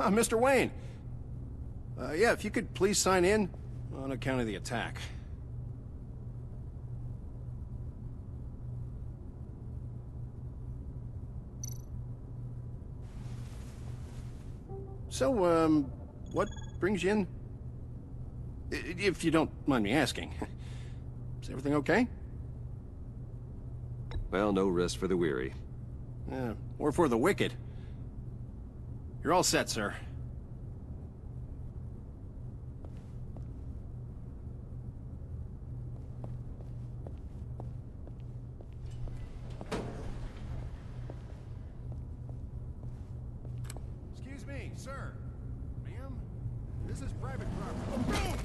Mr. Wayne. Yeah, if you could please sign in on account of the attack. So, what brings you in? If you don't mind me asking. Is everything okay? Well, no rest for the weary. Or for the wicked. You're all set, sir. Excuse me, sir. Ma'am? This is private property.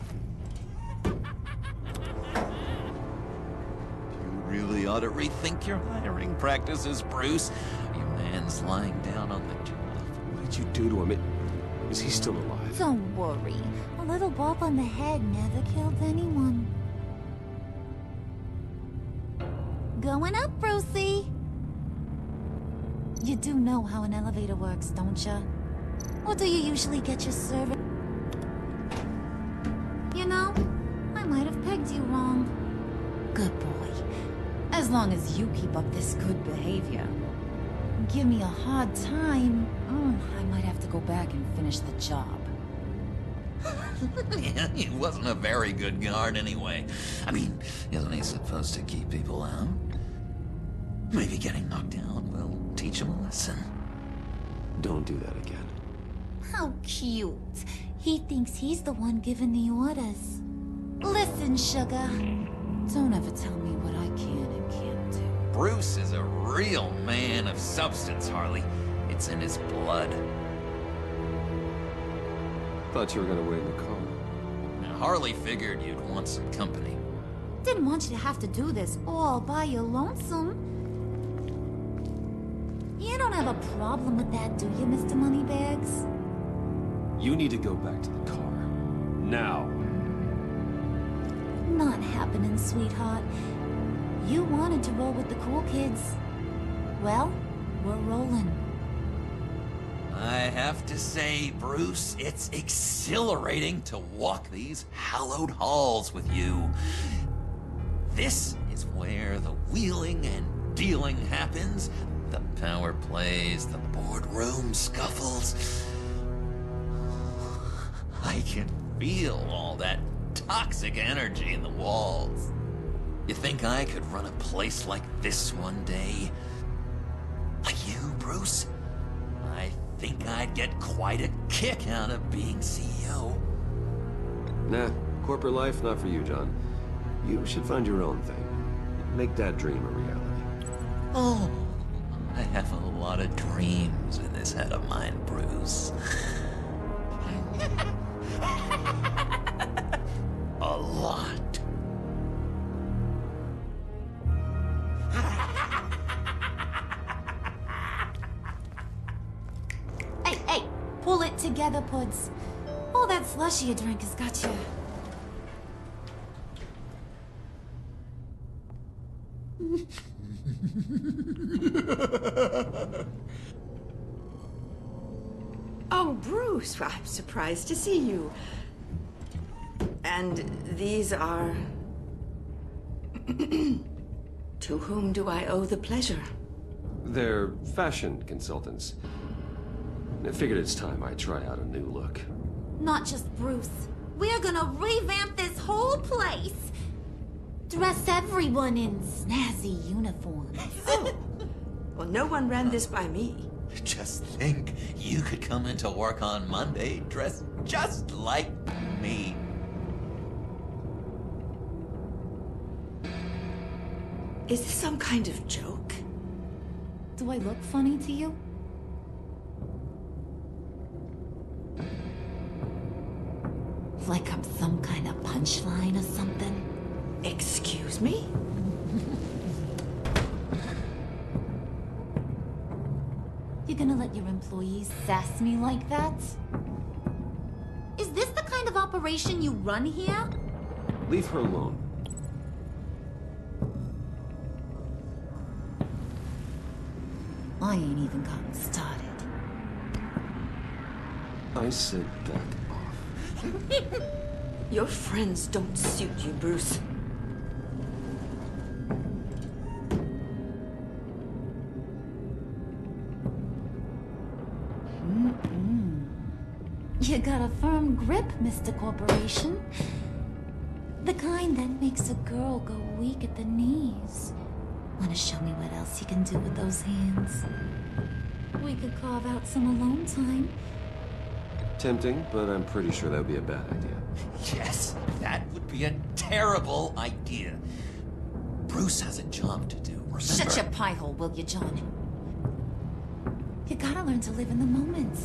You really ought to rethink your hiring practices, Bruce. Your man's lying down on the job. What did you do to him? Is he still alive? Don't worry. A little bump on the head never killed anyone. Going up, Brucey. You do know how an elevator works, don't you? Or do you usually get your service? You know, I might have pegged you wrong. Good boy. As long as you keep up this good behavior. Give me a hard time, I might have to go back and finish the job. Yeah, he wasn't a very good guard anyway. I mean, isn't he supposed to keep people out? Maybe getting knocked down will teach him a lesson. Don't do that again. How cute. He thinks he's the one giving the orders. Listen, sugar. Don't ever tell me what I can and can't do. Bruce is a real man of substance, Harley. It's in his blood. Thought you were gonna wait in the car. Now, Harley figured you'd want some company. Didn't want you to have to do this all by your lonesome. You don't have a problem with that, do you, Mr. Moneybags? You need to go back to the car. Now. Not happening, sweetheart. You wanted to roll with the cool kids. Well, we're rolling. I have to say, Bruce, it's exhilarating to walk these hallowed halls with you. This is where the wheeling and dealing happens. The power plays, the boardroom scuffles. I can feel all that toxic energy in the walls. You think I could run a place like this one day? Like you, Bruce? I think I'd get quite a kick out of being CEO. Nah, corporate life, not for you, John. You should find your own thing. Make that dream a reality. Oh, I have a lot of dreams in this head of mine, Bruce. A lot. Hey, pull it together, Puds. All that slushy you drink has got you. Oh, Bruce, I'm surprised to see you. And these are... To whom do I owe the pleasure? They're fashion consultants. I figured it's time I try out a new look. Not just Bruce. We're gonna revamp this whole place. Dress everyone in snazzy uniforms. Oh, well, no one ran this by me. Just think, you could come into work on Monday dressed just like me. Is this some kind of joke? Do I look funny to you? Like I'm some kind of punchline or something? Excuse me? You're gonna let your employees sass me like that? Is this the kind of operation you run here? Leave her alone. I ain't even gotten started. I said back off. Your friends don't suit you, Bruce. You got a firm grip, Mr. Corporation. The kind that makes a girl go weak at the knees. Wanna show me what else you can do with those hands? We could carve out some alone time. Tempting, but I'm pretty sure that would be a bad idea. Yes, that would be a terrible idea. Bruce has a job to do, remember? Shut your pie hole, will you, John? You gotta learn to live in the moment.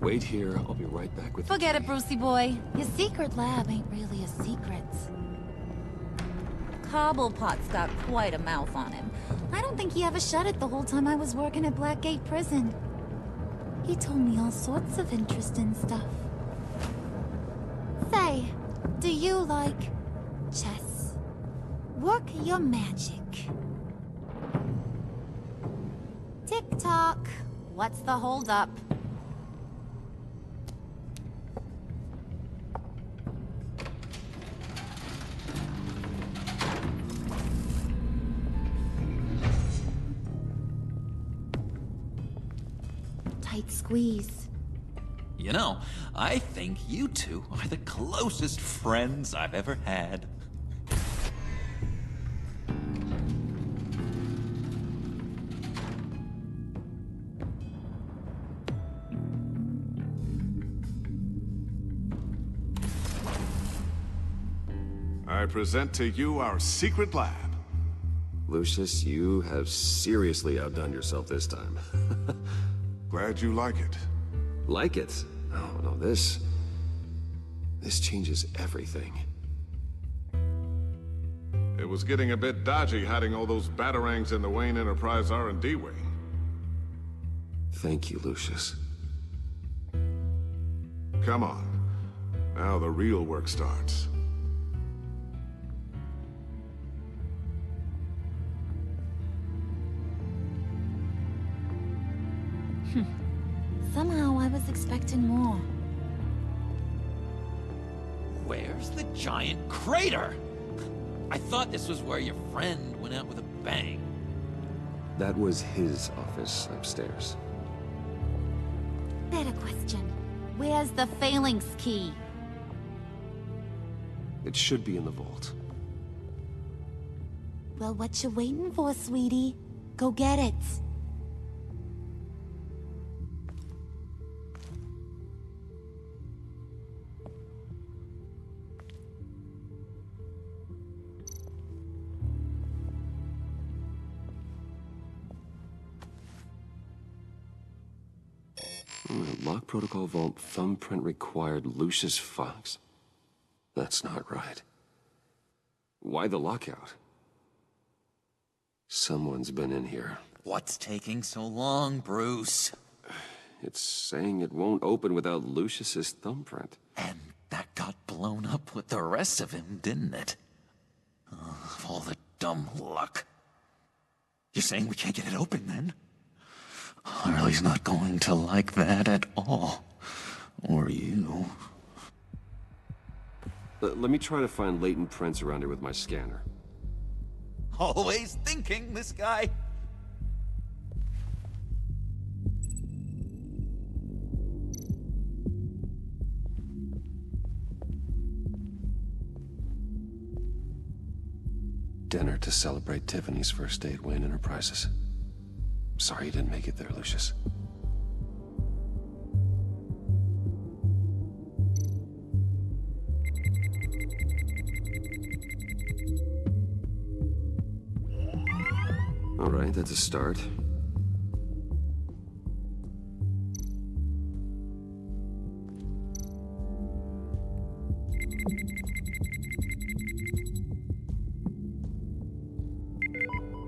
Wait here, I'll be right back with Forget it, Brucey boy. Your secret lab ain't really a secret. Cobblepot's got quite a mouth on him. I don't think he ever shut it the whole time I was working at Blackgate Prison. He told me all sorts of interesting stuff. Say, do you like chess? Work your magic. Tick-tock. What's the holdup? Tight squeeze. You know, I think you two are the closest friends I've ever had. I present to you our secret lab. Lucius, you have seriously outdone yourself this time. Glad you like it. Like it? Oh, no, this changes everything. It was getting a bit dodgy hiding all those batarangs in the Wayne Enterprise R&D wing. Thank you, Lucius. Come on. Now the real work starts. Somehow I was expecting more. Where's the giant crater? I thought this was where your friend went out with a bang. That was his office upstairs. Better question. Where's the phalanx key? It should be in the vault. Well, what you waiting for, sweetie? Go get it. Lock protocol vault thumbprint required Lucius Fox. That's not right. Why the lockout? Someone's been in here. What's taking so long, Bruce? It's saying it won't open without Lucius's thumbprint. And that got blown up with the rest of him, didn't it? Oh, all the dumb luck. You're saying we can't get it open, then? Harley's not going to like that at all. Or you. Let me try to find latent prints around here with my scanner. Always thinking, this guy. Dinner to celebrate Tiffany's first day at Wayne Enterprises. Sorry you didn't make it there, Lucius. All right, that's a start.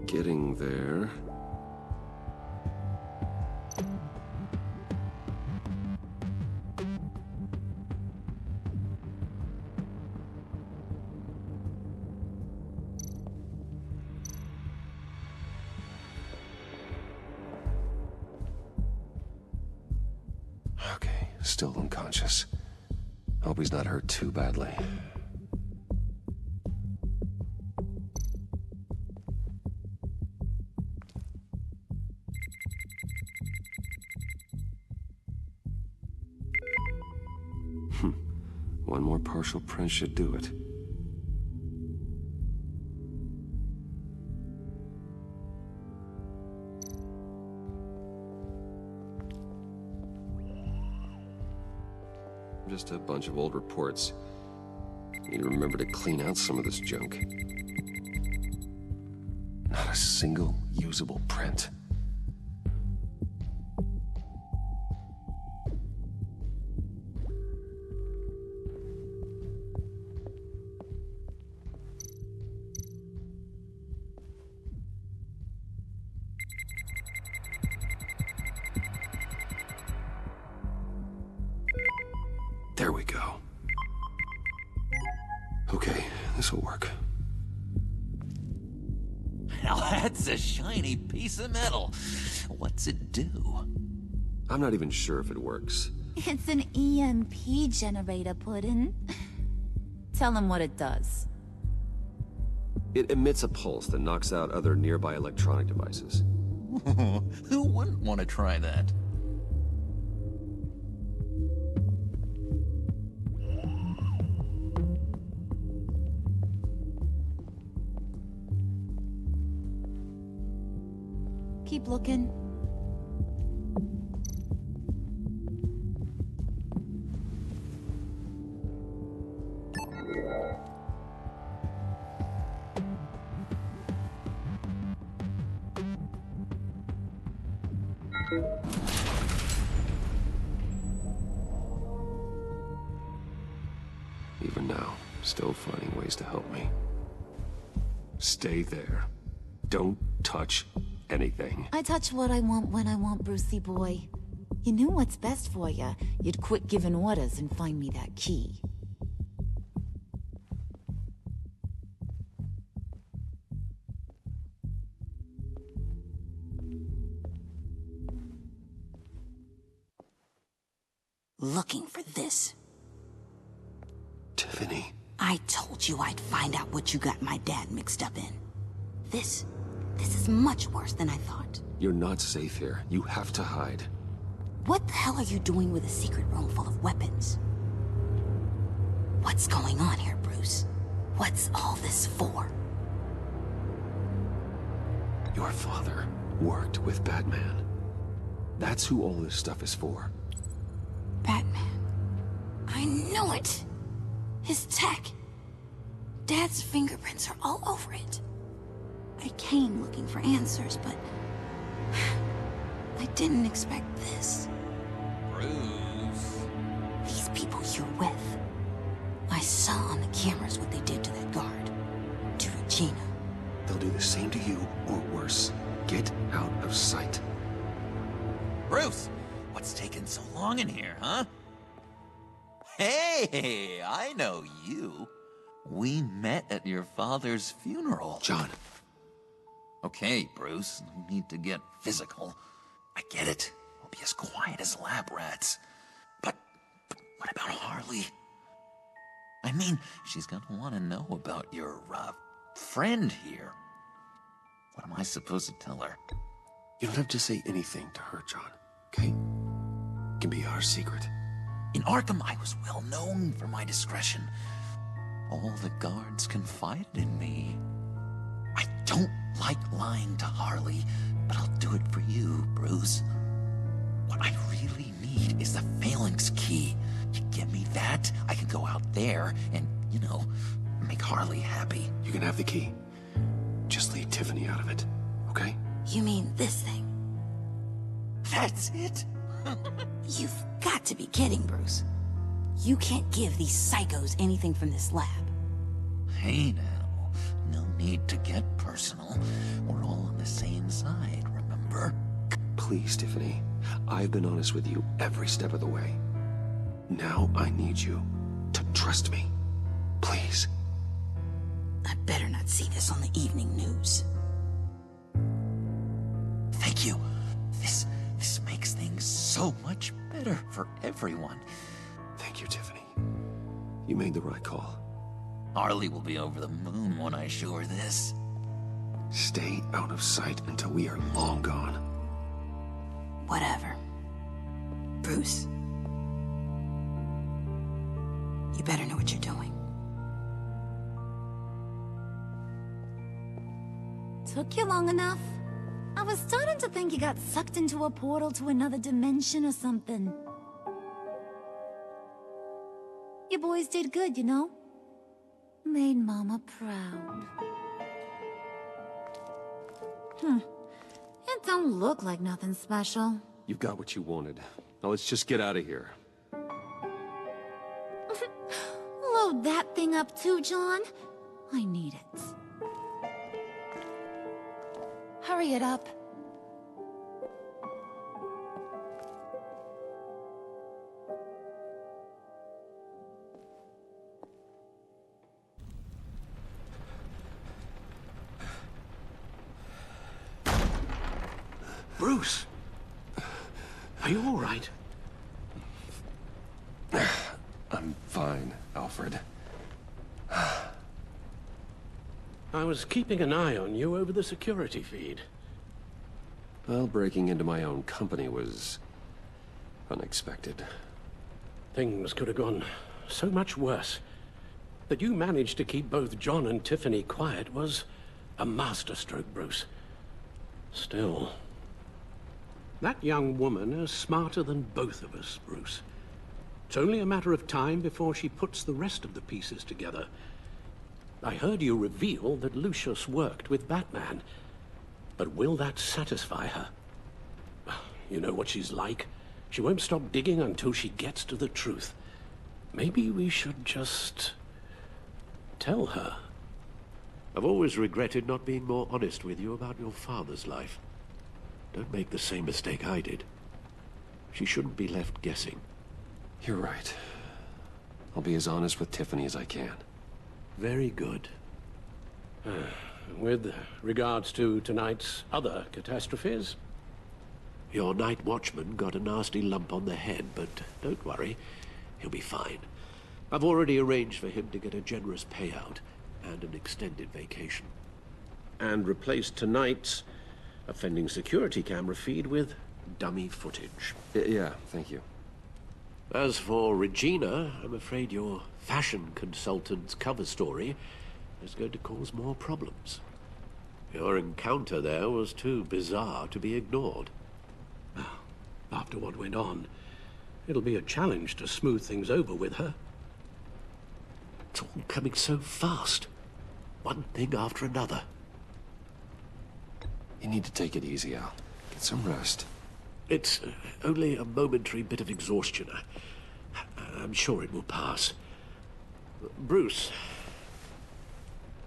Getting there. Okay, still unconscious. Hope he's not hurt too badly. One more partial print should do it. Just a bunch of old reports. Need to remember to clean out some of this junk. Not a single usable print. There we go. Okay, this'll work. Now that's a shiny piece of metal. What's it do? I'm not even sure if it works. It's an EMP generator, Puddin'. Tell him what it does. It emits a pulse that knocks out other nearby electronic devices. Who wouldn't want to try that? Keep looking. Even now, still finding ways to help me. Stay there. Don't touch anything. I touch what I want when I want, Brucey boy. You knew what's best for you. You'd quit giving orders and find me that key. Looking for this. Tiffany. I told you I'd find out what you got my dad mixed up in. This is much worse than I thought. You're not safe here. You have to hide. What the hell are you doing with a secret room full of weapons? What's going on here, Bruce? What's all this for? Your father worked with Batman. That's who all this stuff is for. Batman. I knew it! His tech. Dad's fingerprints are all over it. I came looking for answers, but I didn't expect this. Bruce. These people you're with. I saw on the cameras what they did to that guard. To Regina. They'll do the same to you, or worse. Get out of sight. Bruce, what's taking so long in here, huh? Hey, I know you. We met at your father's funeral. John. Okay, Bruce, no need to get physical. I get it. We'll be as quiet as lab rats. But what about Harley? I mean, she's gonna want to know about your, friend here. What am I supposed to tell her? You don't have to say anything to her, John, okay? It can be our secret. In Arkham, I was well known for my discretion. All the guards confided in me. I don't like lying to Harley, but I'll do it for you, Bruce. What I really need is the phalanx key. You give me that, I can go out there and, you know, make Harley happy. You can have the key. Just leave Tiffany out of it, okay? You mean this thing? That's it? You've got to be kidding, Bruce. You can't give these psychos anything from this lab. Hey now, no need to get personal. We're all on the same side, remember? Please, Tiffany. I've been honest with you every step of the way. Now I need you to trust me. Please. I better not see this on the evening news. Thank you. This makes things so much better. better for everyone. Thank you, Tiffany. You made the right call. Harley will be over the moon when I show her this. Stay out of sight until we are long gone. Whatever. Bruce. You better know what you're doing. Took you long enough? I was starting to think you got sucked into a portal to another dimension or something. You boys did good, you know? Made Mama proud. It don't look like nothing special. You got what you wanted. Now let's just get out of here. Load that thing up too, John. I need it. Hurry it up. Bruce! Are you all right? I'm fine, Alfred. I was keeping an eye on you over the security feed. Well, breaking into my own company was unexpected. Things could have gone so much worse. That you managed to keep both John and Tiffany quiet was a masterstroke, Bruce. Still, that young woman is smarter than both of us, Bruce. It's only a matter of time before she puts the rest of the pieces together. I heard you reveal that Lucius worked with Batman. But will that satisfy her? You know what she's like. She won't stop digging until she gets to the truth. Maybe we should just tell her. I've always regretted not being more honest with you about your father's life. Don't make the same mistake I did. She shouldn't be left guessing. You're right. I'll be as honest with Tiffany as I can. Very good. With regards to tonight's other catastrophes? Your night watchman got a nasty lump on the head, but don't worry. He'll be fine. I've already arranged for him to get a generous payout and an extended vacation. And replaced tonight's offending security camera feed with dummy footage. Yeah, thank you. As for Regina, I'm afraid your fashion consultant's cover story is going to cause more problems. Your encounter there was too bizarre to be ignored. After what went on, it'll be a challenge to smooth things over with her. It's all coming so fast. One thing after another. You need to take it easy, Al. Get some rest. It's only a momentary bit of exhaustion. I'm sure it will pass. Bruce.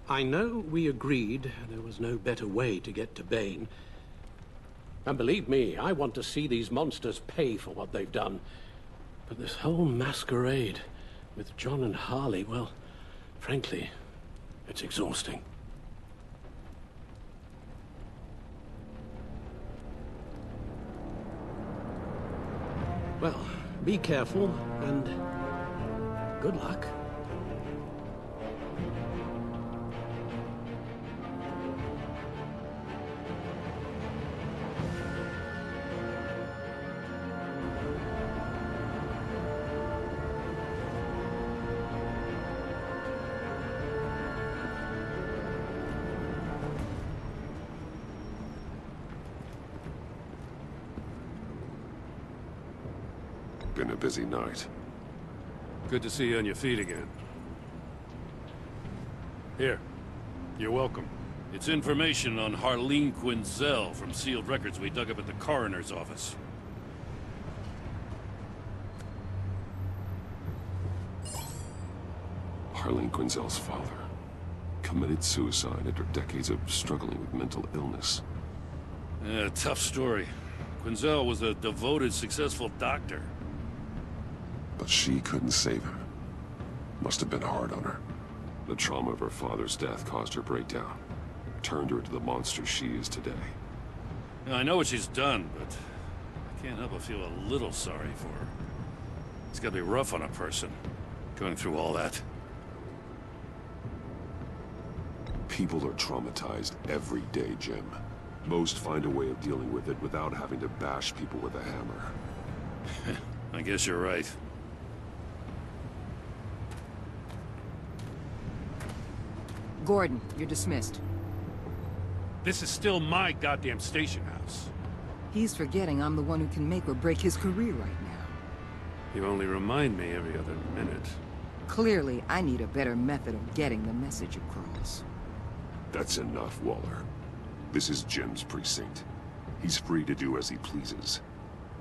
I know we agreed there was no better way to get to Bane. And believe me, I want to see these monsters pay for what they've done. But this whole masquerade with John and Harley, well, frankly, it's exhausting. Well, be careful, and good luck. Been a busy night. Good to see you on your feet again. Here. You're welcome. It's information on Harleen Quinzel from sealed records we dug up at the coroner's office. Harleen Quinzel's father committed suicide after decades of struggling with mental illness. Yeah, tough story. Quinzel was a devoted, successful doctor. But she couldn't save her. Must have been hard on her. The trauma of her father's death caused her breakdown. Turned her into the monster she is today. Now, I know what she's done, but I Can't help but feel a little sorry for her. It's gotta be rough on a person, going through all that. People are traumatized every day, Jim. Most find a way of dealing with it without having to bash people with a hammer. I guess you're right. Gordon, you're dismissed. This is still my goddamn station house. He's forgetting I'm the one who can make or break his career right now. You only remind me every other minute. Clearly, I need a better method of getting the message across. That's enough, Waller. This is Jim's precinct. He's free to do as he pleases.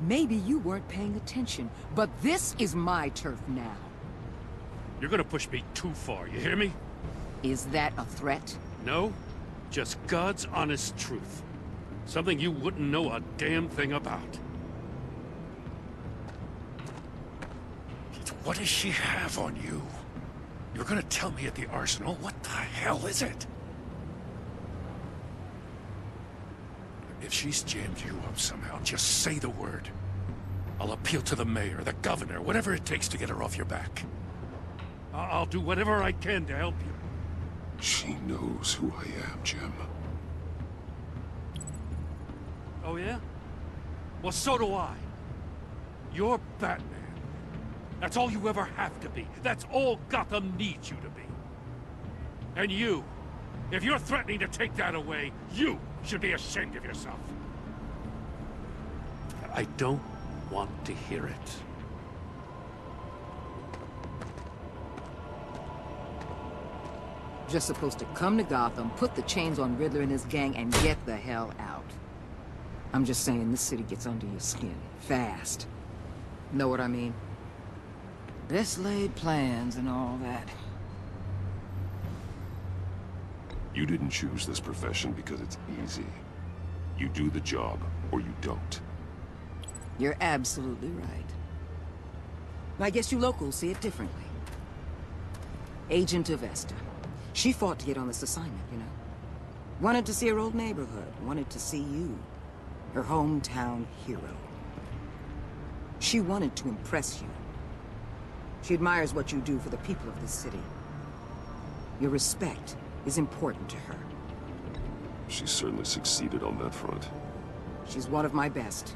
Maybe you weren't paying attention, but this is my turf now. You're gonna push me too far, you hear me? Is that a threat? No, just God's honest truth. Something you wouldn't know a damn thing about. What does she have on you? You're gonna tell me at the arsenal? What the hell is it? If she's jammed you up somehow, just say the word. I'll appeal to the mayor, the governor, whatever it takes to get her off your back. I'll do whatever I can to help you. She knows who I am, Jim. Oh yeah? Well, so do I. You're Batman. That's all you ever have to be. That's all Gotham needs you to be. And you, if you're threatening to take that away, you should be ashamed of yourself. I don't want to hear it. Just supposed to come to Gotham, put the chains on Riddler and his gang, and get the hell out. I'm just saying, this city gets under your skin. Fast. Know what I mean? Best laid plans and all that. You didn't choose this profession because it's easy. You do the job, or you don't. You're absolutely right. I guess you locals see it differently. Agent Avesta. She fought to get on this assignment, you know? Wanted to see her old neighborhood. Wanted to see you. Her hometown hero. She wanted to impress you. She admires what you do for the people of this city. Your respect is important to her. She certainly succeeded on that front. She's one of my best.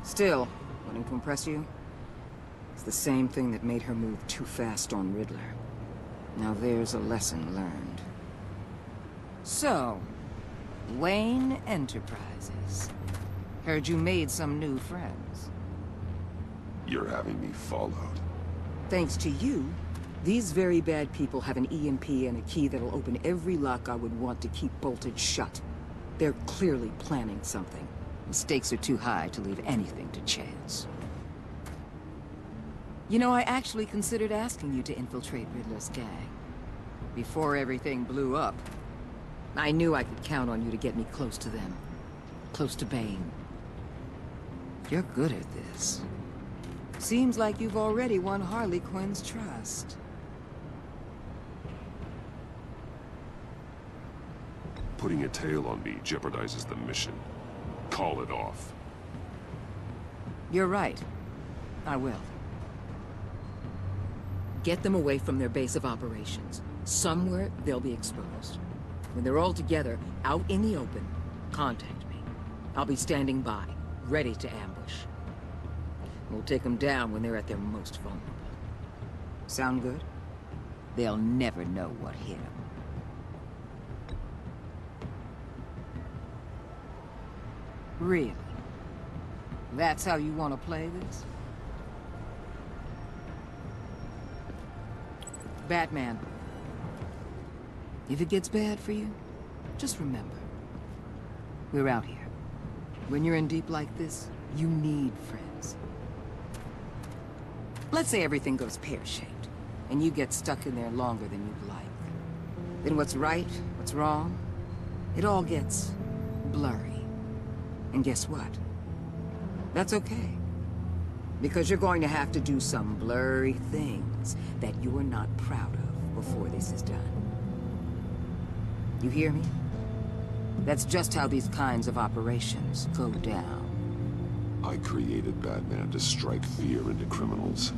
Still, wanting to impress you? It's the same thing that made her move too fast on Riddler. Now there's a lesson learned. So, Wayne Enterprises. Heard you made some new friends. You're having me followed. Thanks to you, these very bad people have an EMP and a key that'll open every lock I would want to keep bolted shut. They're clearly planning something. The stakes are too high to leave anything to chance. You know, I actually considered asking you to infiltrate Riddler's gang. Before everything blew up, I knew I could count on you to get me close to them. Close to Bane. You're good at this. Seems like you've already won Harley Quinn's trust. Putting a tail on me jeopardizes the mission. Call it off. You're right. I will. Get them away from their base of operations. Somewhere they'll be exposed. When they're all together, out in the open, contact me. I'll be standing by, ready to ambush. We'll take them down when they're at their most vulnerable. Sound good? They'll never know what hit them. Really? That's how you want to play this? Batman. If it gets bad for you, just remember. We're out here. When you're in deep like this, you need friends. Let's say everything goes pear-shaped, and you get stuck in there longer than you'd like. Then what's right, what's wrong, it all gets blurry. And guess what? That's okay. Because you're going to have to do some blurry things that you're not proud of before this is done. You hear me? That's just how these kinds of operations go down. I created Batman to strike fear into criminals,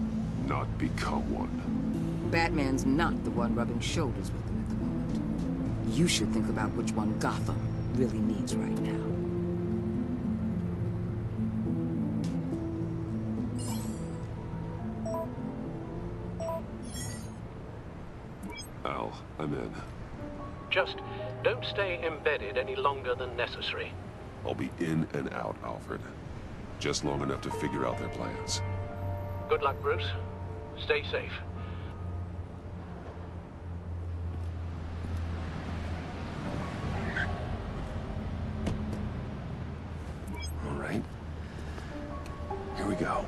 not become one. Batman's not the one rubbing shoulders with him at the moment. You should think about which one Gotham really needs right now. Al, I'm in. Just don't stay embedded any longer than necessary. I'll be in and out, Alfred. Just long enough to figure out their plans. Good luck, Bruce. Stay safe. All right. Here we go.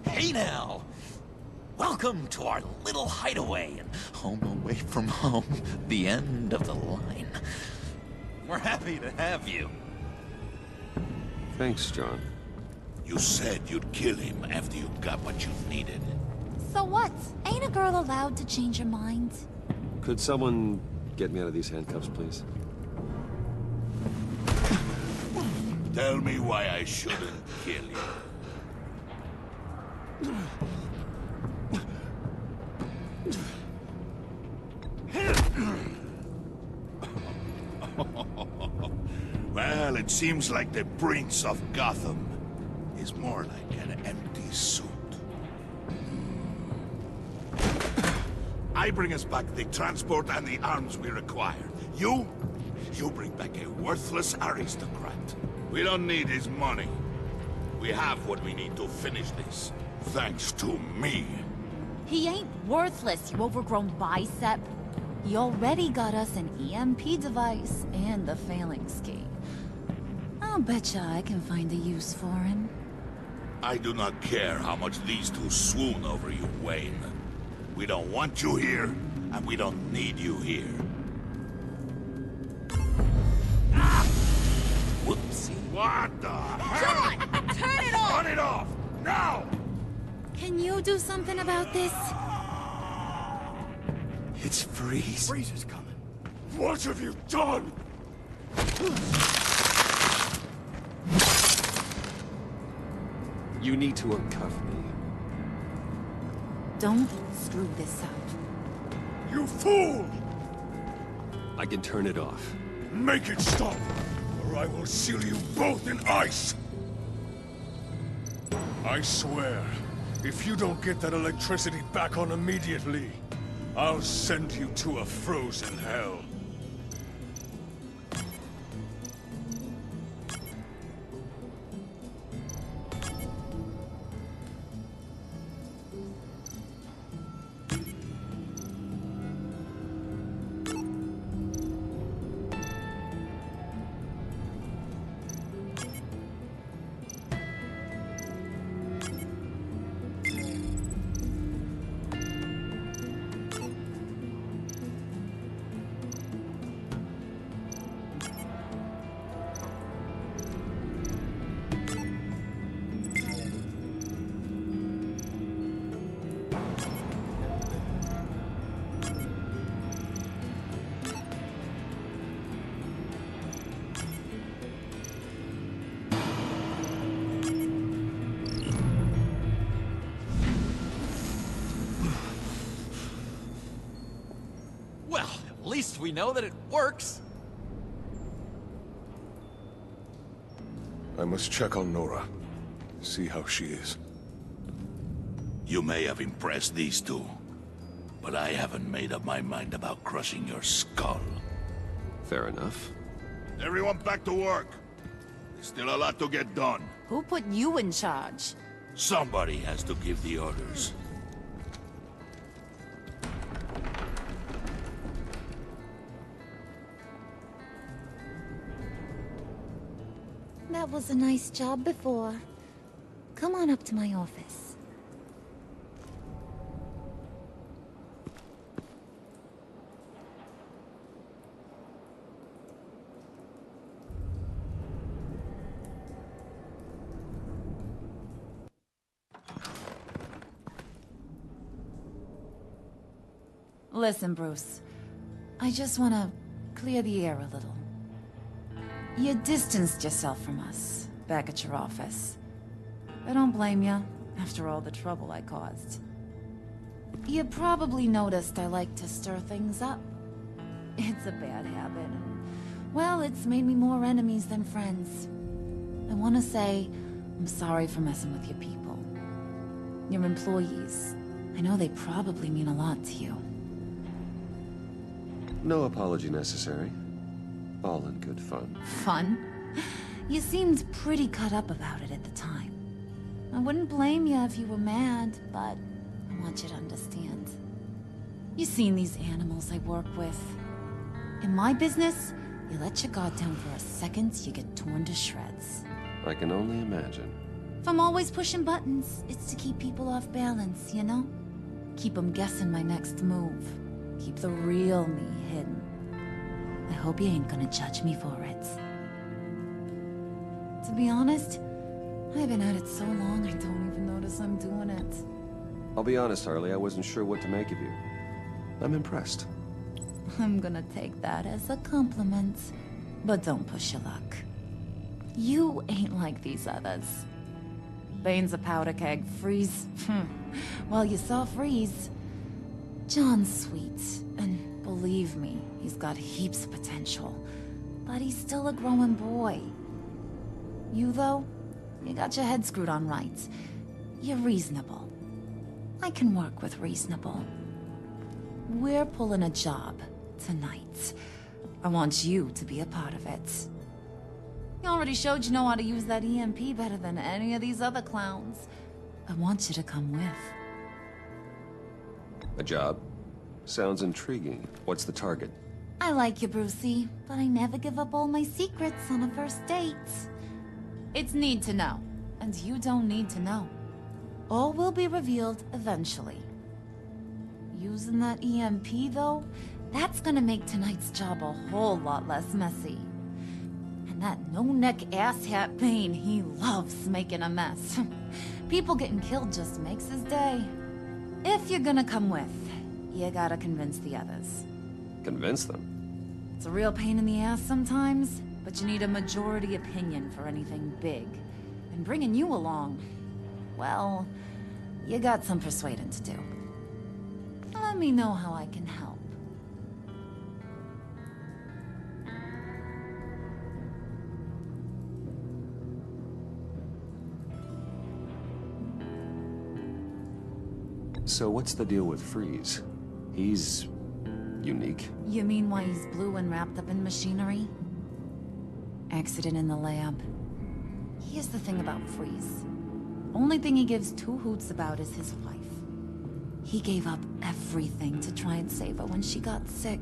Hey now! Welcome to our little hideaway and home away from home, the end of the line. We're happy to have you. Thanks, John. You said you'd kill him after you got what you needed. So what? Ain't a girl allowed to change her mind? Could someone get me out of these handcuffs, please? Tell me why I shouldn't kill you. Well, it seems like the Prince of Gotham is more like an empty suit. I bring us back the transport and the arms we require. You bring back a worthless aristocrat. We don't need his money. We have what we need to finish this. Thanks to me. He ain't worthless, you overgrown bicep. He already got us an EMP device and the phalanx key. I'll betcha I can find a use for him. I do not care how much these two swoon over you, Wayne. We don't want you here, and we don't need you here. Ah! Whoopsie. What the hell? John! Turn it off! Turn it off! Now! Can you do something about this? It's Freeze. Freeze is coming. What have you done? You need to uncuff me. Don't screw this up. You fool! I can turn it off. Make it stop, or I will seal you both in ice! I swear, if you don't get that electricity back on immediately, I'll send you to a frozen hell. At least we know that it works. I must check on Nora. See how she is. You may have impressed these two, but I haven't made up my mind about crushing your skull. Fair enough. Everyone back to work. There's still a lot to get done. Who put you in charge? Somebody has to give the orders. That was a nice job before. Come on up to my office. Listen, Bruce. I just want to clear the air a little. You distanced yourself from us, back at your office. I don't blame you, after all the trouble I caused. You probably noticed I like to stir things up. It's a bad habit. Well, it's made me more enemies than friends. I want to say, I'm sorry for messing with your people. Your employees. I know they probably mean a lot to you. No apology necessary. All in good fun. Fun? You seemed pretty cut up about it at the time. I wouldn't blame you if you were mad, but I want you to understand. You've seen these animals I work with. In my business, you let your guard down for a second, you get torn to shreds. I can only imagine. If I'm always pushing buttons, it's to keep people off balance, you know? Keep them guessing my next move. Keep the real me hidden. I hope you ain't gonna judge me for it. To be honest, I've been at it so long I don't even notice I'm doing it. I'll be honest, Harley, I wasn't sure what to make of you. I'm impressed. I'm gonna take that as a compliment. But don't push your luck. You ain't like these others. Bane's a powder keg, Freeze. Well, you saw Freeze. John's sweet, and believe me, he's got heaps of potential. But he's still a growing boy. You, though, you got your head screwed on right. You're reasonable. I can work with reasonable. We're pulling a job tonight. I want you to be a part of it. You already showed you know how to use that EMP better than any of these other clowns. I want you to come with. A job? Sounds intriguing. What's the target? I like you, Brucey, but I never give up all my secrets on a first date. It's need to know, and you don't need to know. All will be revealed eventually. Using that EMP, though, that's gonna make tonight's job a whole lot less messy. And that no-neck asshat Bane, he loves making a mess. People getting killed just makes his day. If you're gonna come with, you gotta convince the others. Convince them? It's a real pain in the ass sometimes, but you need a majority opinion for anything big. And bringing you along, well, you got some persuading to do. Let me know how I can help. So what's the deal with Freeze? He's... unique? You mean why he's blue and wrapped up in machinery? Accident in the lab. Here's the thing about Freeze. Only thing he gives two hoots about is his wife. He gave up everything to try and save her when she got sick.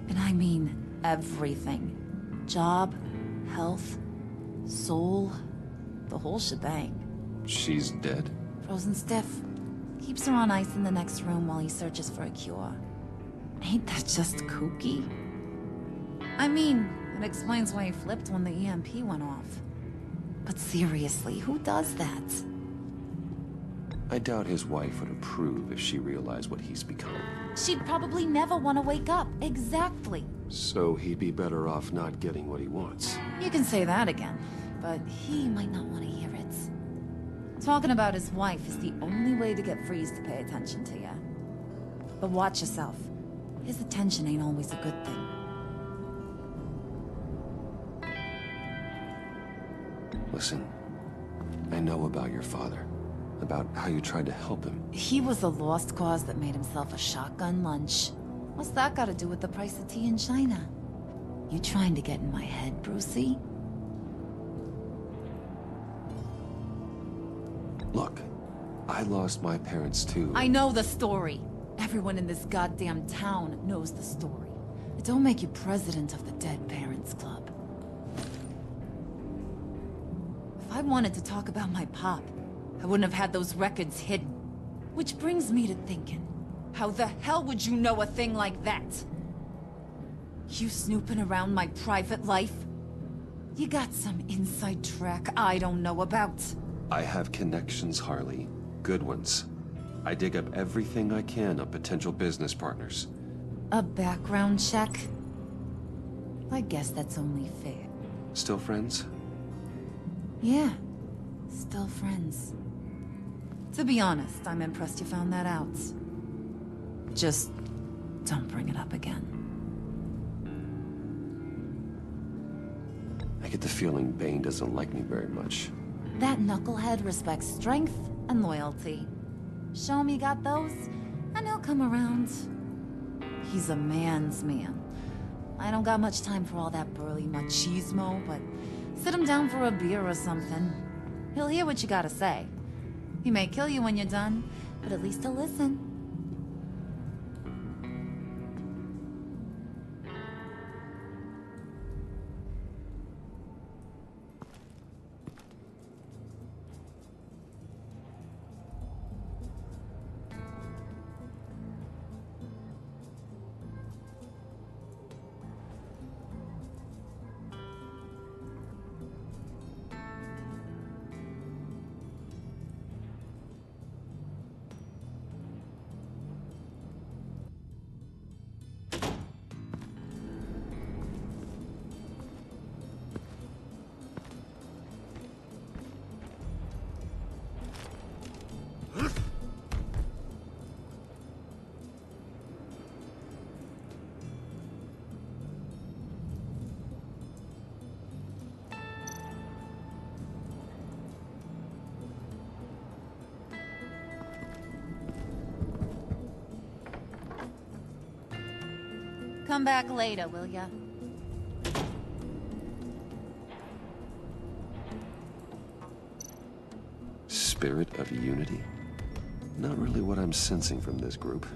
And I mean everything. Job, health, soul, the whole shebang. She's dead? Frozen stiff. Keeps her on ice in the next room while he searches for a cure. Ain't that just kooky? I mean, it explains why he flipped when the EMP went off. But seriously, who does that? I doubt his wife would approve if she realized what he's become. She'd probably never want to wake up. Exactly. So he'd be better off not getting what he wants. You can say that again, but he might not want to hear it. Talking about his wife is the only way to get Freeze to pay attention to you. But watch yourself. His attention ain't always a good thing. Listen, I know about your father. About how you tried to help him. He was a lost cause that made himself a shotgun lunch. What's that got to do with the price of tea in China? You trying to get in my head, Brucey? Look, I lost my parents too. I know the story. Everyone in this goddamn town knows the story. It don't make you president of the Dead Parents Club. If I wanted to talk about my pop, I wouldn't have had those records hidden. Which brings me to thinking, how the hell would you know a thing like that? You snooping around my private life? You got some inside track I don't know about. I have connections, Harley. Good ones. I dig up everything I can on potential business partners. A background check? I guess that's only fair. Still friends? Yeah, still friends. To be honest, I'm impressed you found that out. Just don't bring it up again. I get the feeling Bane doesn't like me very much. That knucklehead respects strength and loyalty. Show him you got those, and he'll come around. He's a man's man. I don't got much time for all that burly machismo, but sit him down for a beer or something. He'll hear what you gotta say. He may kill you when you're done, but at least he'll listen. Come back later, will ya? Spirit of unity? Not really what I'm sensing from this group.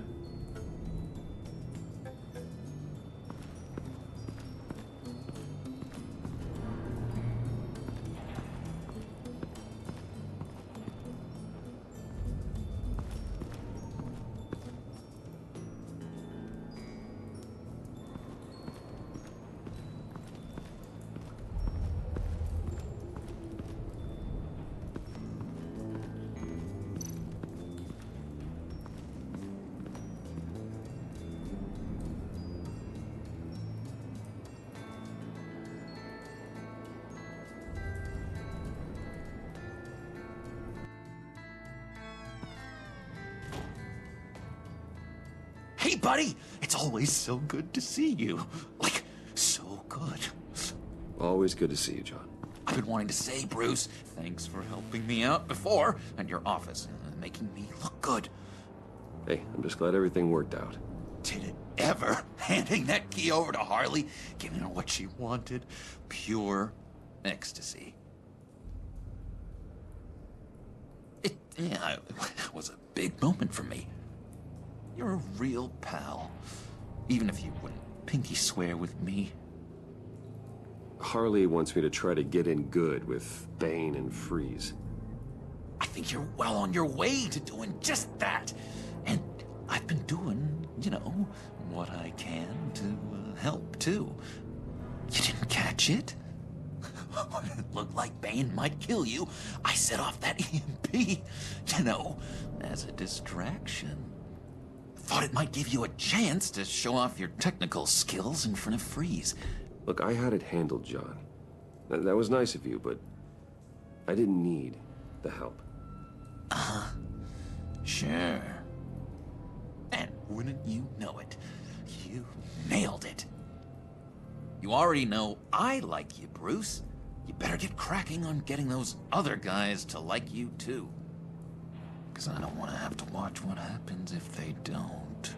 Hey, buddy! It's always so good to see you. Like, so good. Always good to see you, John. I've been wanting to say, Bruce, thanks for helping me out before, and your office, making me look good. Hey, I'm just glad everything worked out. Did it ever? Handing that key over to Harley, giving her what she wanted. Pure ecstasy. It was a big moment for me. You're a real pal, even if you wouldn't pinky swear with me. Harley wants me to try to get in good with Bane and Freeze. I think you're well on your way to doing just that. And I've been doing, you know, what I can to help, too. You didn't catch it? When it looked like Bane might kill you, I set off that EMP, you know, as a distraction. Thought it might give you a chance to show off your technical skills in front of Freeze. Look, I had it handled, John. That was nice of you, but I didn't need the help. Sure. And wouldn't you know it, you nailed it. You already know I like you, Bruce. You better get cracking on getting those other guys to like you, too. Because I don't want to have to watch what happens if they don't.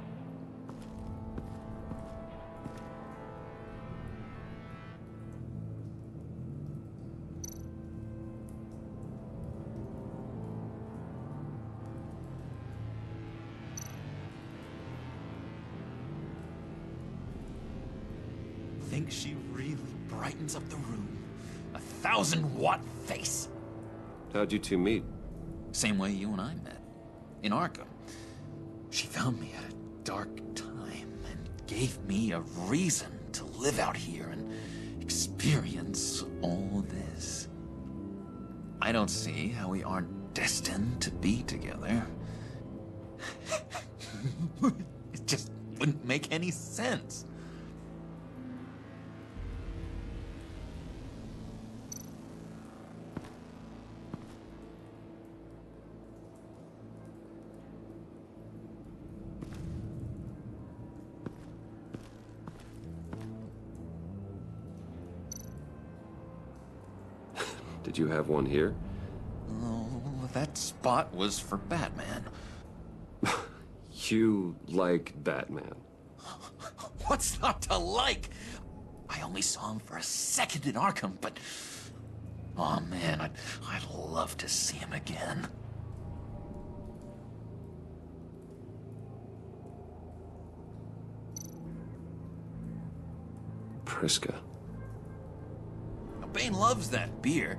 Think she really brightens up the room. 1,000-watt face. How'd you two meet? Same way you and I met. In Arkham. She found me at a dark time and gave me a reason to live out here and experience all this. I don't see how we aren't destined to be together. It just wouldn't make any sense. Did you have one here? Oh, that spot was for Batman. You like Batman? What's not to like? I only saw him for a second in Arkham, but... oh man, I'd love to see him again. Priska. Bane loves that beer.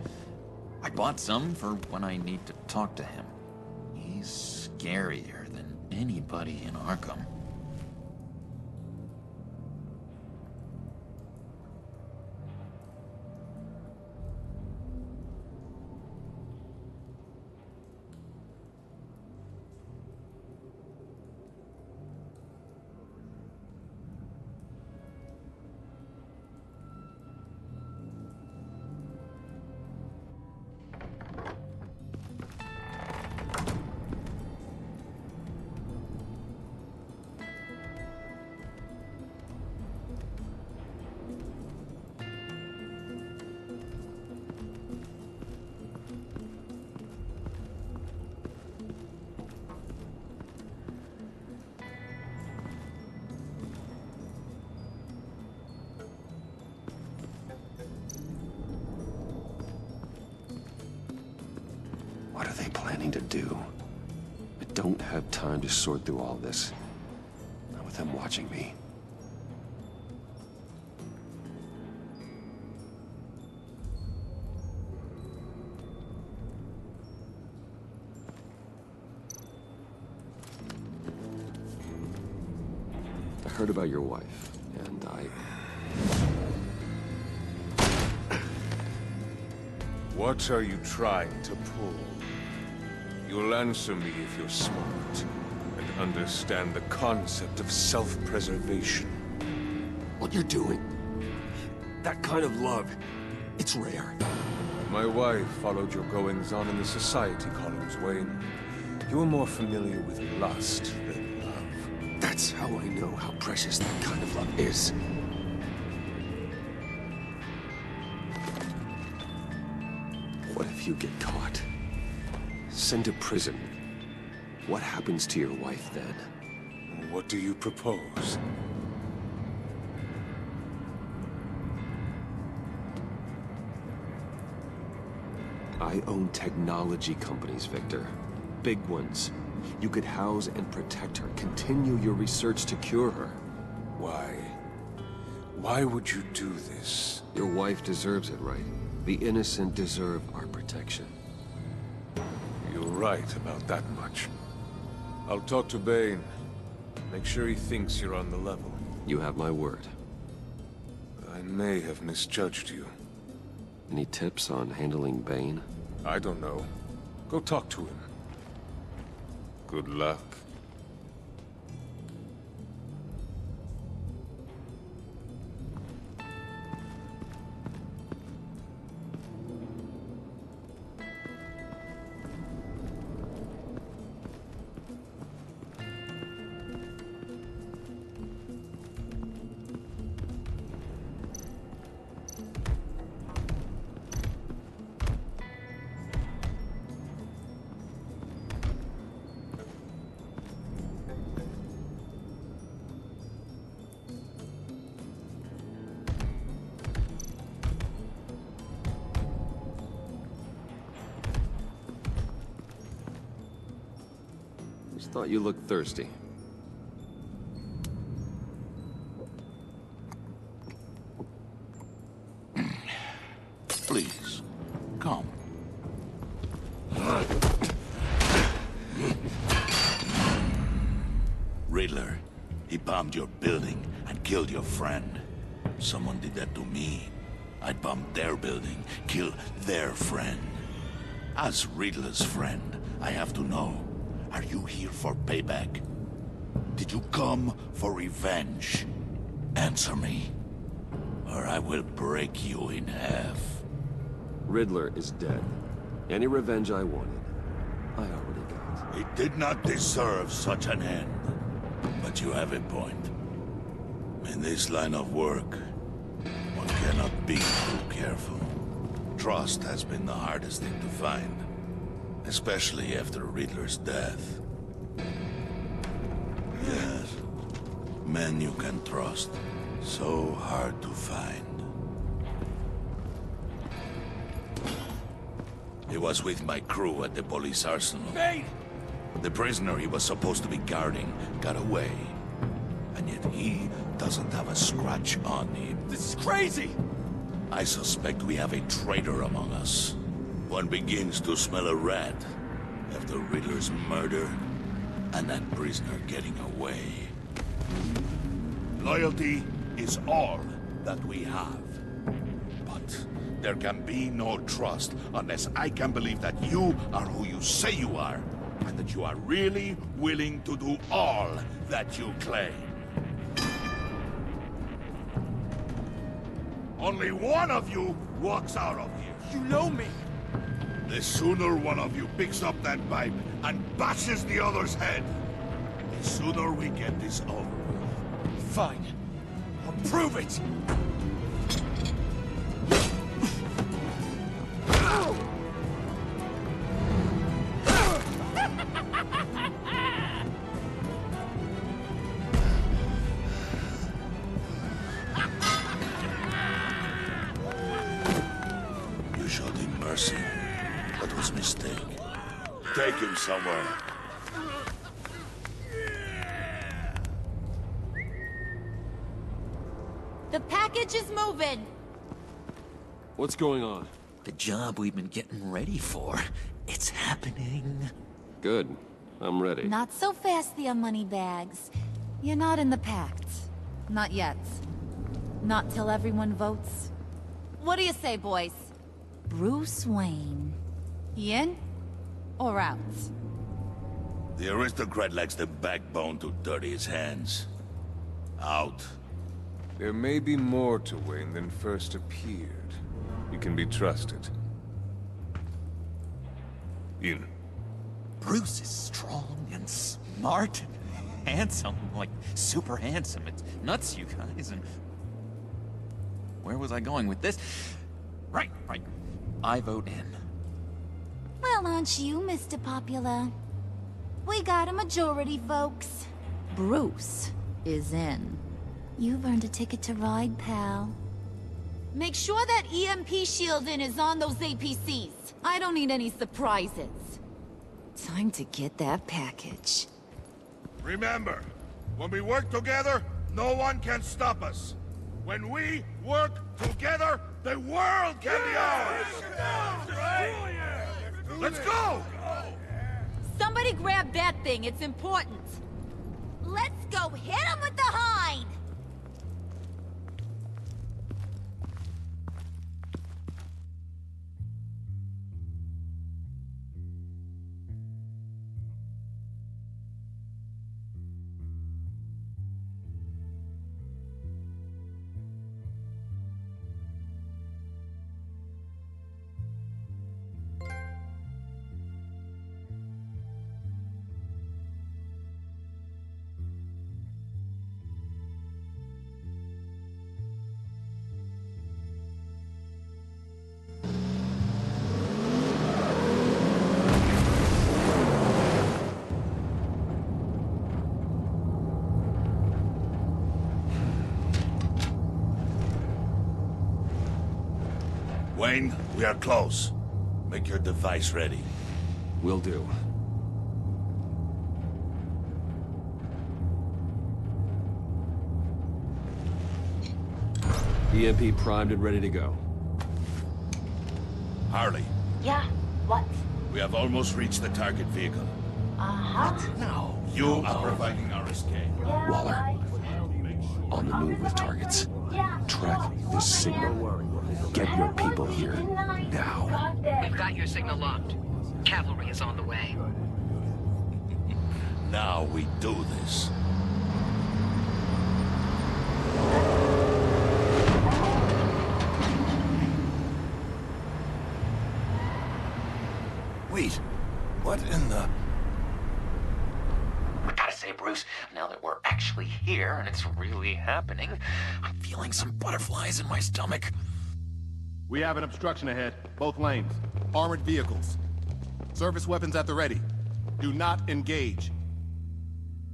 I bought some for when I need to talk to him. He's scarier than anybody in Arkham. What are they planning to do? I don't have time to sort through all this. Not with them watching me. I heard about your wife, and What are you trying to pull? You'll answer me if you're smart and understand the concept of self-preservation. What you're doing, that kind of love, it's rare. My wife followed your goings-on in the society columns, Wayne. You are more familiar with lust than love. That's how I know how precious that kind of love is. What if you get caught? Sent to prison. What happens to your wife then? What do you propose? I own technology companies, Victor. Big ones. You could house and protect her. Continue your research to cure her. Why? Why would you do this? Your wife deserves it, right? The innocent deserve our protection. You're right about that much. I'll talk to Bane. Make sure he thinks you're on the level. You have my word. I may have misjudged you. Any tips on handling Bane? I don't know. Go talk to him. Good luck. Just thought you looked thirsty. Please, come. Riddler. He bombed your building and killed your friend. Someone did that to me. I'd bomb their building, kill their friend. As Riddler's friend, I have to know, are you here for payback? Did you come for revenge? Answer me, or I will break you in half. Riddler is dead. Any revenge I wanted, I already got. He did not deserve such an end. But you have a point. In this line of work, one cannot be too careful. Trust has been the hardest thing to find. Especially after Riddler's death. Yes. Men you can trust. So hard to find. He was with my crew at the police arsenal. Nate! The prisoner he was supposed to be guarding got away. And yet he doesn't have a scratch on him. This is crazy! I suspect we have a traitor among us. One begins to smell a rat after Riddler's murder and that prisoner getting away. Loyalty is all that we have. But there can be no trust unless I can believe that you are who you say you are, and that you are really willing to do all that you claim. Only one of you walks out of here. You know me! The sooner one of you picks up that pipe and bashes the other's head, the sooner we get this over with. Fine. I'll prove it! You showed him mercy. That was a mistake. Take him somewhere. The package is moving. What's going on? The job we've been getting ready for. It's happening. Good. I'm ready. Not so fast, the moneybags. You're not in the pact. Not yet. Not till everyone votes. What do you say, boys? Bruce Wayne. He in? Or out? The aristocrat lacks the backbone to dirty his hands. Out. There may be more to Wayne than first appeared. You can be trusted. In. Bruce is strong and smart and handsome, like super handsome. It's nuts, you guys, and... Where was I going with this? Right. I vote in. Well, aren't you, Mr. Popular? We got a majority, folks. Bruce is in. You've earned a ticket to ride, pal. Make sure that EMP shielding is on those APCs. I don't need any surprises. Time to get that package. Remember, when we work together, no one can stop us. When we work together, the world can be ours! Let's go! Somebody grab that thing, it's important. Let's go hit him with the hind! Wayne, we are close. Make your device ready. Will do. EMP primed and ready to go. Harley, Yeah, what? we have almost reached the target vehicle. Uh-huh. No, You are providing our escape. Waller, on the move with targets. Track this signal. Get your people here, now. We've got your signal locked. Cavalry is on the way. Now we do this. Wait, what in the... I gotta say, Bruce, now that we're actually here and it's really happening, I'm feeling some butterflies in my stomach. We have an obstruction ahead, both lanes. Armored vehicles. Service weapons at the ready. Do not engage.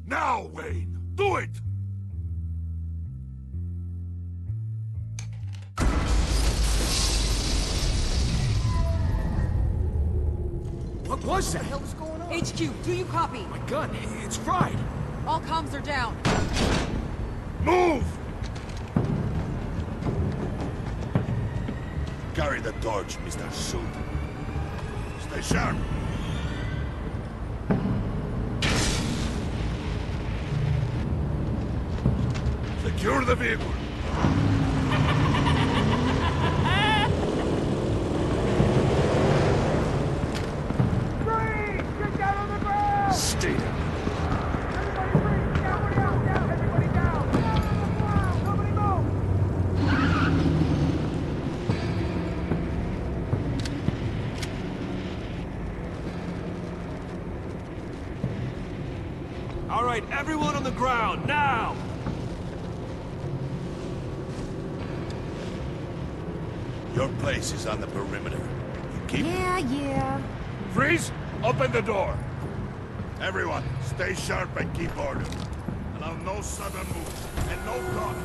Now, Wayne! Do it! What was that? What the hell is going on? HQ, do you copy? My gun, it's fried. All comms are down. Move! Carry the torch, Mr. Suit. Stay sharp. Secure the vehicle. Stay down. All right, everyone on the ground, now! Your place is on the perimeter. You keep... Yeah. Freeze! Open the door! Everyone, stay sharp and keep order. Allow no sudden moves, and no talk.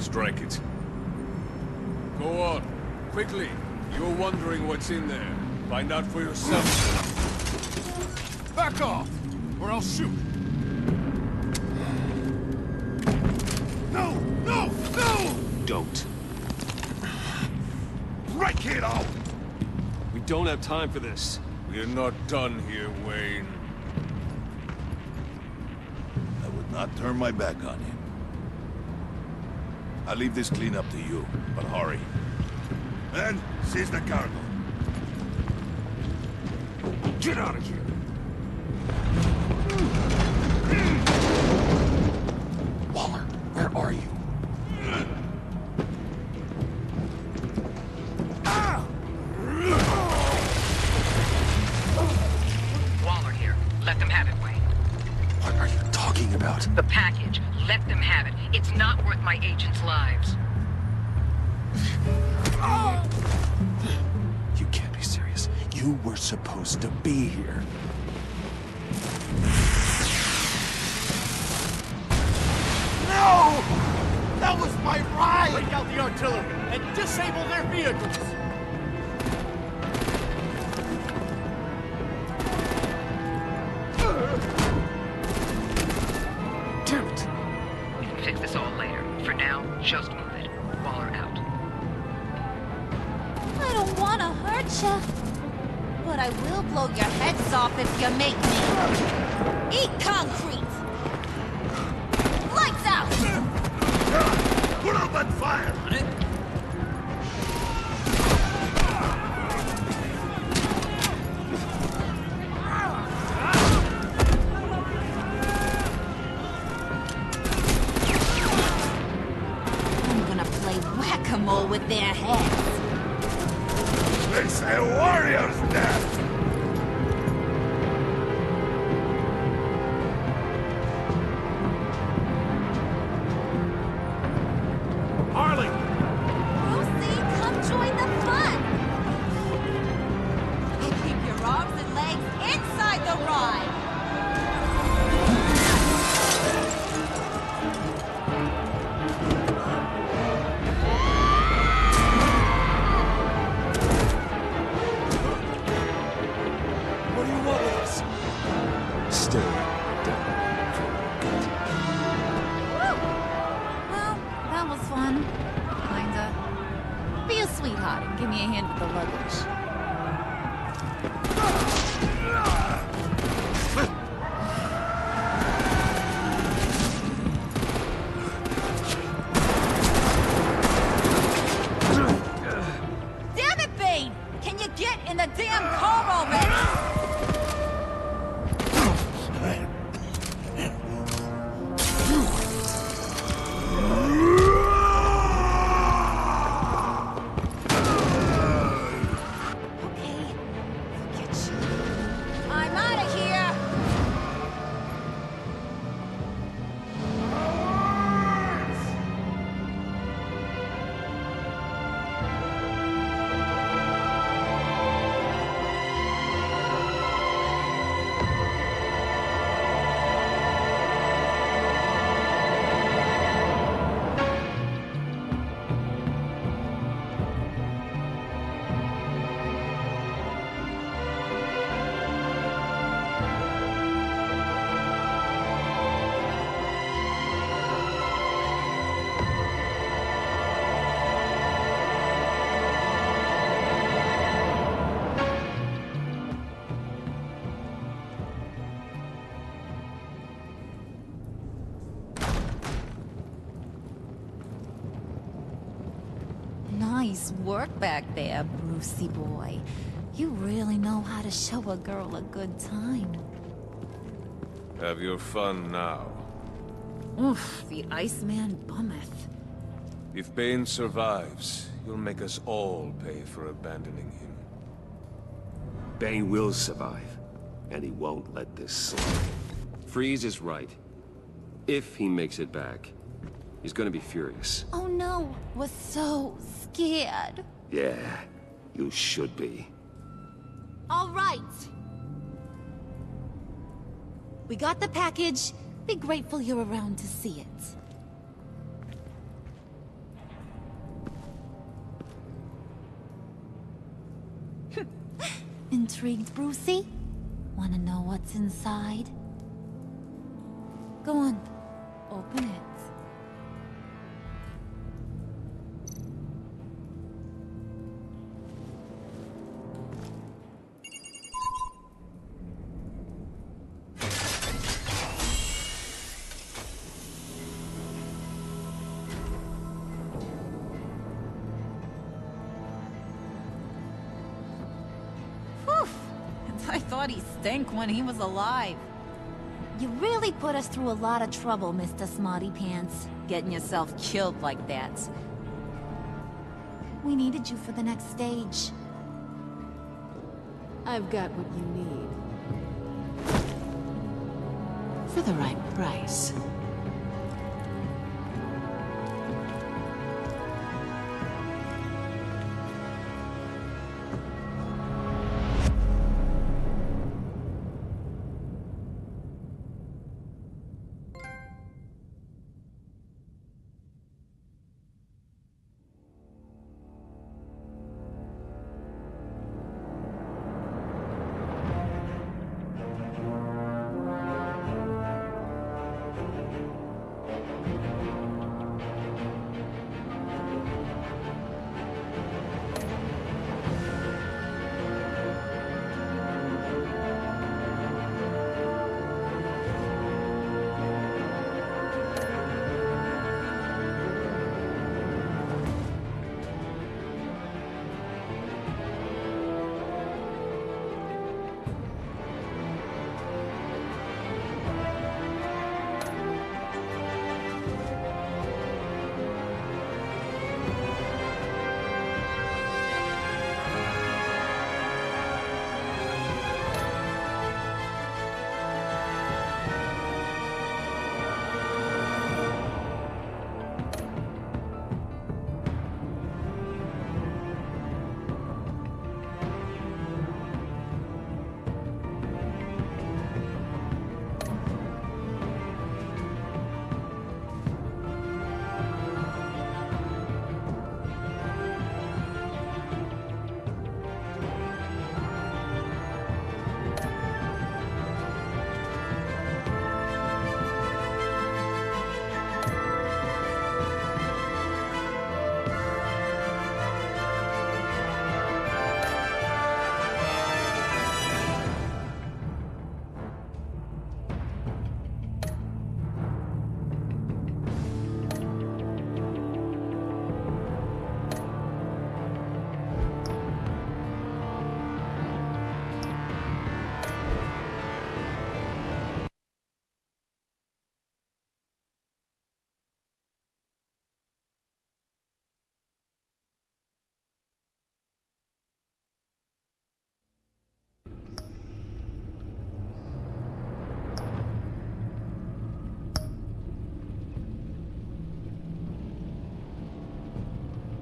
Strike it. Go on. Quickly. You're wondering what's in there. Find out for yourself. Back off, or I'll shoot. No! No! No! Don't. Break it out! We don't have time for this. We're not done here, Wayne. I would not turn my back on him. I'll leave this clean up to you, but hurry. And seize the cargo. Get out of here! Waller, where are you? Waller here. Let them have it, Wayne. What are you talking about? The package. Let them have it. It's not worth my agents' lives. You can't be serious. You were supposed to be here. No! That was my ride! Break out the artillery and disable their vehicles! Damn it! We can fix this all later. For now, just move it. Waller out. I don't want to hurt you, but I will blow your heads off if you make me. Eat concrete! Lights out! Put up that fire! I'm gonna play whack-a-mole with their heads. It's a warrior's death! Harley! Lucy, come join the fun! Keep your arms and legs inside the ride! What do you want with us? Stay down. Woo! Well, that was fun. Kinda. Be a sweetheart and give me a hand with the luggage. much. I'm out of here! Nice work back there, Brucey boy. You really know how to show a girl a good time. Have your fun now. Oof, the Iceman bummeth. If Bane survives, you'll make us all pay for abandoning him. Bane will survive, and he won't let this slide. Freeze is right. If he makes it back, he's gonna be furious. Oh no, was so scared. Yeah, you should be. All right. We got the package. Be grateful you're around to see it. Intrigued, Brucey? Wanna know what's inside? Go on, open it. I thought he stank when he was alive. You really put us through a lot of trouble, Mr. Smarty Pants, getting yourself killed like that. We needed you for the next stage. I've got what you need. For the right price.